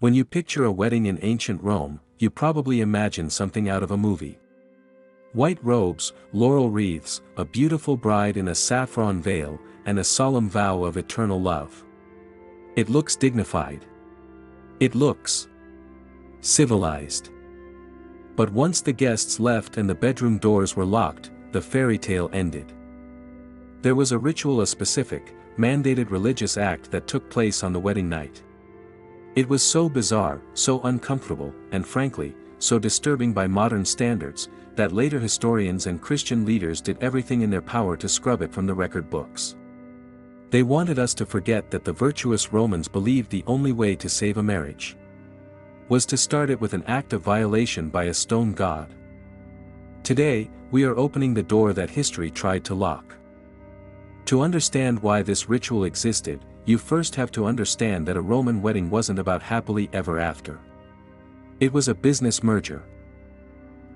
When you picture a wedding in ancient Rome, you probably imagine something out of a movie. White robes, laurel wreaths, a beautiful bride in a saffron veil, and a solemn vow of eternal love. It looks dignified. It looks civilized. But once the guests left and the bedroom doors were locked, the fairy tale ended. There was a ritual, a specific, mandated religious act that took place on the wedding night. It was so bizarre, so uncomfortable, and frankly, so disturbing by modern standards, that later historians and Christian leaders did everything in their power to scrub it from the record books. They wanted us to forget that the virtuous Romans believed the only way to save a marriage was to start it with an act of violation by a stone god. Today, we are opening the door that history tried to lock. To understand why this ritual existed, you first have to understand that a Roman wedding wasn't about happily ever after. It was a business merger.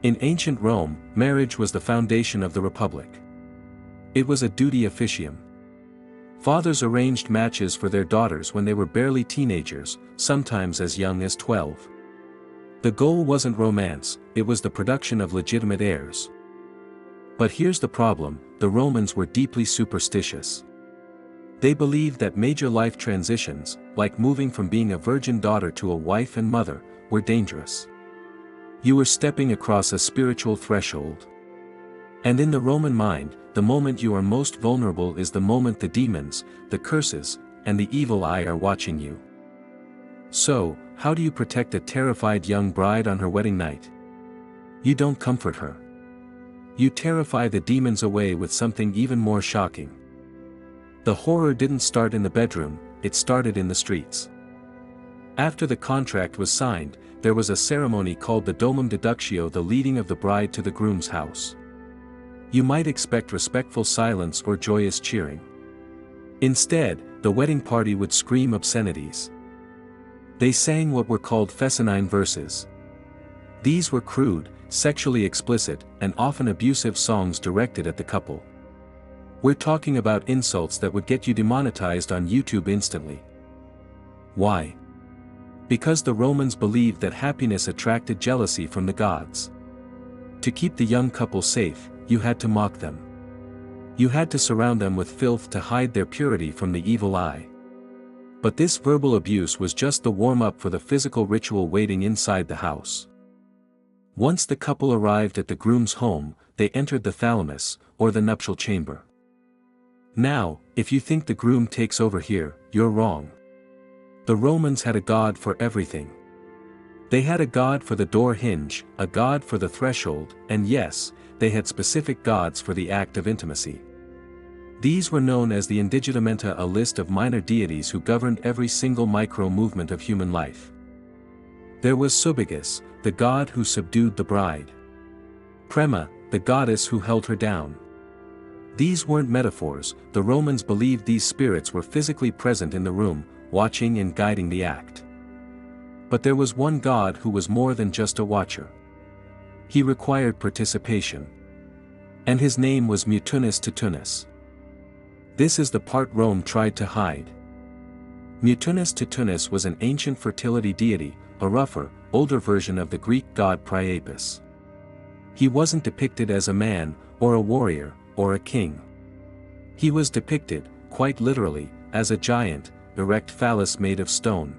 In ancient Rome, marriage was the foundation of the republic. It was a duty officium. Fathers arranged matches for their daughters when they were barely teenagers, sometimes as young as 12. The goal wasn't romance, it was the production of legitimate heirs. But here's the problem: the Romans were deeply superstitious. They believed that major life transitions, like moving from being a virgin daughter to a wife and mother, were dangerous. You were stepping across a spiritual threshold. And in the Roman mind, the moment you are most vulnerable is the moment the demons, the curses, and the evil eye are watching you. So, how do you protect a terrified young bride on her wedding night? You don't comfort her. You terrify the demons away with something even more shocking. The horror didn't start in the bedroom, it started in the streets. After the contract was signed, there was a ceremony called the domum deductio, the leading of the bride to the groom's house. You might expect respectful silence or joyous cheering. Instead, the wedding party would scream obscenities. They sang what were called fescennine verses. These were crude, sexually explicit, and often abusive songs directed at the couple. We're talking about insults that would get you demonetized on YouTube instantly. Why? Because the Romans believed that happiness attracted jealousy from the gods. To keep the young couple safe, you had to mock them. You had to surround them with filth to hide their purity from the evil eye. But this verbal abuse was just the warm-up for the physical ritual waiting inside the house. Once the couple arrived at the groom's home, they entered the thalamus, or the nuptial chamber. Now, if you think the groom takes over here, you're wrong. The Romans had a god for everything. They had a god for the door hinge, a god for the threshold, and yes, they had specific gods for the act of intimacy. These were known as the indigitamenta, a list of minor deities who governed every single micro-movement of human life. There was Subigus, the god who subdued the bride. Prema, the goddess who held her down. These weren't metaphors, the Romans believed these spirits were physically present in the room, watching and guiding the act. But there was one god who was more than just a watcher. He required participation. And his name was Mutunis Tutunis. This is the part Rome tried to hide. Mutunis Tutunis was an ancient fertility deity, a rougher, older version of the Greek god Priapus. He wasn't depicted as a man, or a warrior, or a king. He was depicted, quite literally, as a giant, erect phallus made of stone.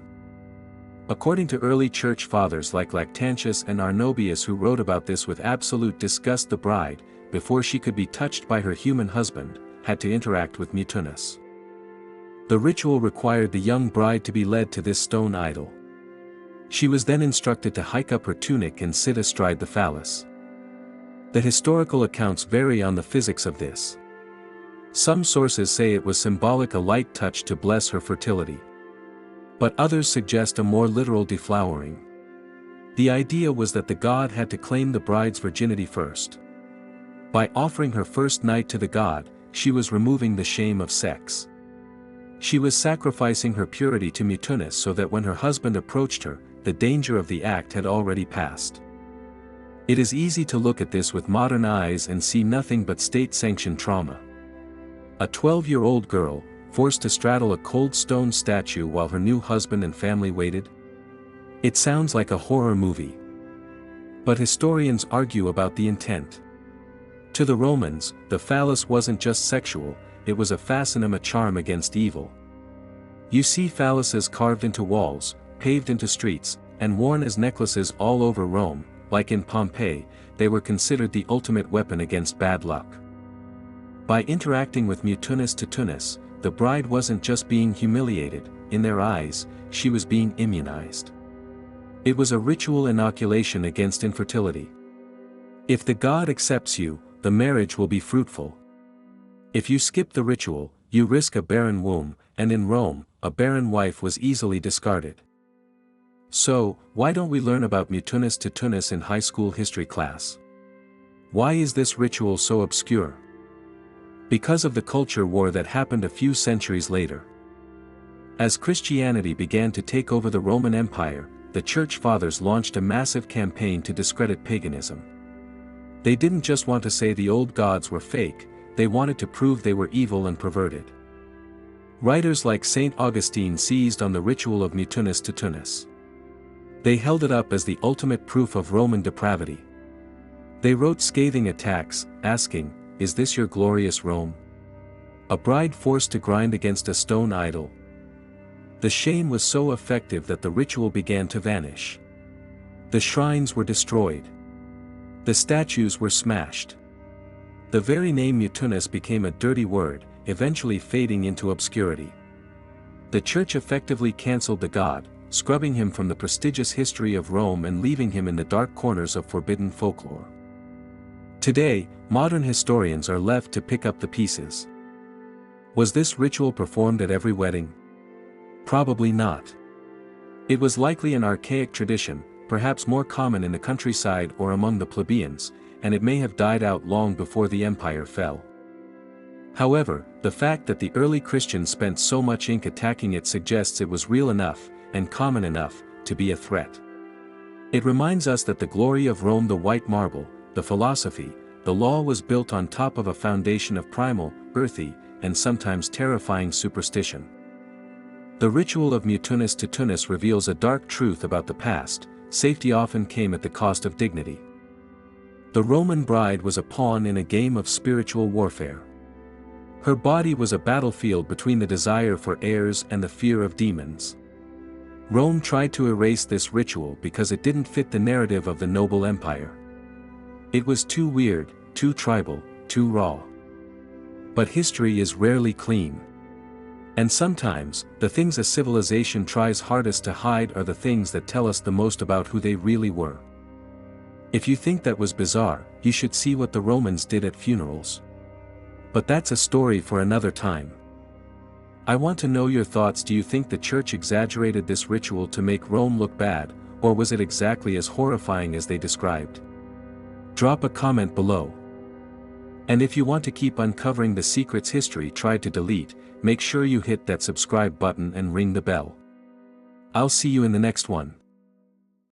According to early church fathers like Lactantius and Arnobius, who wrote about this with absolute disgust, the bride, before she could be touched by her human husband, had to interact with Mutunis. The ritual required the young bride to be led to this stone idol. She was then instructed to hike up her tunic and sit astride the phallus. The historical accounts vary on the physics of this. Some sources say it was symbolic, a light touch to bless her fertility. But others suggest a more literal deflowering. The idea was that the god had to claim the bride's virginity first. By offering her first night to the god, she was removing the shame of sex. She was sacrificing her purity to Mutunis so that when her husband approached her, the danger of the act had already passed. It is easy to look at this with modern eyes and see nothing but state-sanctioned trauma. A 12-year-old girl, forced to straddle a cold stone statue while her new husband and family waited? It sounds like a horror movie. But historians argue about the intent. To the Romans, the phallus wasn't just sexual, it was a fascinum, a charm against evil. You see phalluses carved into walls, paved into streets, and worn as necklaces all over Rome. Like in Pompeii, they were considered the ultimate weapon against bad luck. By interacting with Mutunis Tutunis, the bride wasn't just being humiliated, in their eyes, she was being immunized. It was a ritual inoculation against infertility. If the god accepts you, the marriage will be fruitful. If you skip the ritual, you risk a barren womb, and in Rome, a barren wife was easily discarded. So, why don't we learn about Mutunis Tutunis in high school history class? Why is this ritual so obscure? Because of the culture war that happened a few centuries later. As Christianity began to take over the Roman Empire, the Church Fathers launched a massive campaign to discredit paganism. They didn't just want to say the old gods were fake, they wanted to prove they were evil and perverted. Writers like Saint Augustine seized on the ritual of Mutunis Tutunis. They held it up as the ultimate proof of Roman depravity. They wrote scathing attacks, asking, "Is this your glorious Rome? A bride forced to grind against a stone idol?" The shame was so effective that the ritual began to vanish. The shrines were destroyed. The statues were smashed. The very name Mutunis became a dirty word, eventually fading into obscurity. The Church effectively cancelled the god, scrubbing him from the prestigious history of Rome and leaving him in the dark corners of forbidden folklore. Today, modern historians are left to pick up the pieces. Was this ritual performed at every wedding? Probably not. It was likely an archaic tradition, perhaps more common in the countryside or among the plebeians, and it may have died out long before the empire fell. However, the fact that the early Christians spent so much ink attacking it suggests it was real enough, and common enough, to be a threat. It reminds us that the glory of Rome, the white marble, the philosophy, the law was built on top of a foundation of primal, earthy, and sometimes terrifying superstition. The ritual of Mutunis Tutunis reveals a dark truth about the past: safety often came at the cost of dignity. The Roman bride was a pawn in a game of spiritual warfare. Her body was a battlefield between the desire for heirs and the fear of demons. Rome tried to erase this ritual because it didn't fit the narrative of the noble empire. It was too weird, too tribal, too raw. But history is rarely clean. And sometimes, the things a civilization tries hardest to hide are the things that tell us the most about who they really were. If you think that was bizarre, you should see what the Romans did at funerals. But that's a story for another time. I want to know your thoughts. Do you think the church exaggerated this ritual to make Rome look bad, or was it exactly as horrifying as they described? Drop a comment below. And if you want to keep uncovering the secrets history tried to delete, make sure you hit that subscribe button and ring the bell. I'll see you in the next one.